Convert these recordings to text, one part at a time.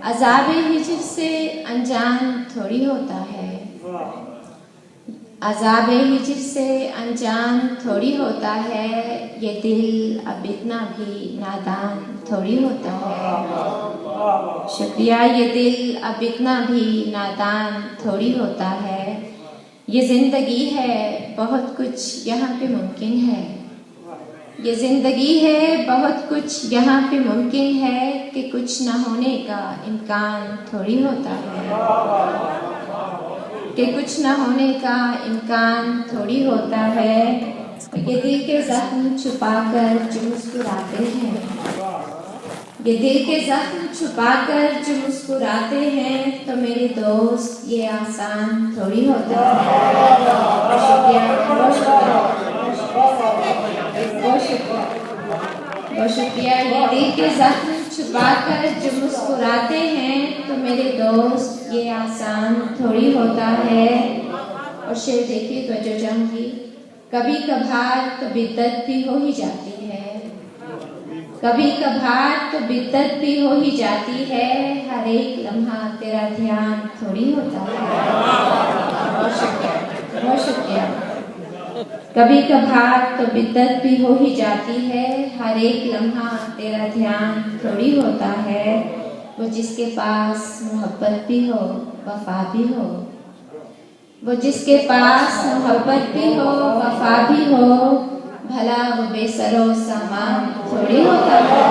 अज़ाब-ए हिज्र से अनजान थोड़ी होता है, अज़ाब-ए हिज्र से अनजान थोड़ी होता है, ये दिल अब इतना भी नादान थोड़ी होता है। शुक्रिया, ये दिल अब इतना भी नादान थोड़ी होता है। ये ज़िंदगी है, बहुत कुछ यहाँ पे मुमकिन है। ये ज़िंदगी है, बहुत कुछ यहाँ पे मुमकिन है कि कुछ ना होने का इम्कान थोड़ी होता है, कि कुछ ना होने का इम्कान थोड़ी होता है। ये दिल के ज़ख्म छुपाकर जो मुस्कुराते हैं, ये दिल के ज़ख्म छुपाकर जो मुस्कुराते हैं, तो मेरे दोस्त ये आसान थोड़ी होता है। बहुत शुक्रिया, बहुत शुक्रिया, बहुत शुक्रिया, बहुत शुक्रिया। ये दिल के ज़ख्म छुपाकर जो मुस्कुराते हैं, तो मेरे दोस्त ये आसान थोड़ी होता है। और शेर देखिए तवज्जो चाहूँगी। कभी कभार तो बिद्दत भी हो ही जाती है, कभी कभार तो बिद्दत भी हो ही जाती है, हर एक लम्हा तेरा ध्यान थोड़ी होता है। बहुत शुक्रिया, बहुत शुक्रिया। कभी कभार तो बिद्दत भी हो ही जाती है, हर एक लम्हा तेरा ध्यान थोड़ी होता है। वो जिसके पास मोहब्बत भी हो, वफा भी हो, वो जिसके पास मोहब्बत भी हो, वफा भी हो, भला वो बेसरो सामान थोड़ी होता है।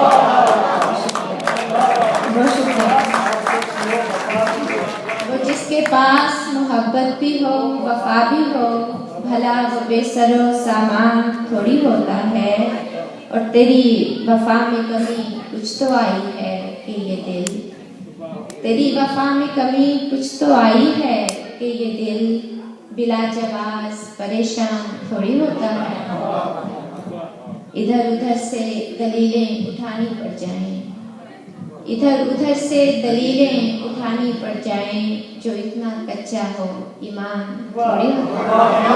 बहुत शुक्रिया। वो जिसके पास मोहब्बत भी हो, वफा भी हो, भला वो बेसरो सामान थोड़ी होता है। और तेरी वफा में कमी कुछ तो आई है कि ये दिल, तेरी वफा में कमी कुछ तो आई है कि ये दिल बिला जवाब परेशान थोड़ी होता है। इधर उधर से दलीलें उठानी पड़ जाएं, इधर उधर से दलीलें उठानी पड़ जाएं, जो इतना कच्चा हो ईमान थोड़ी होता है।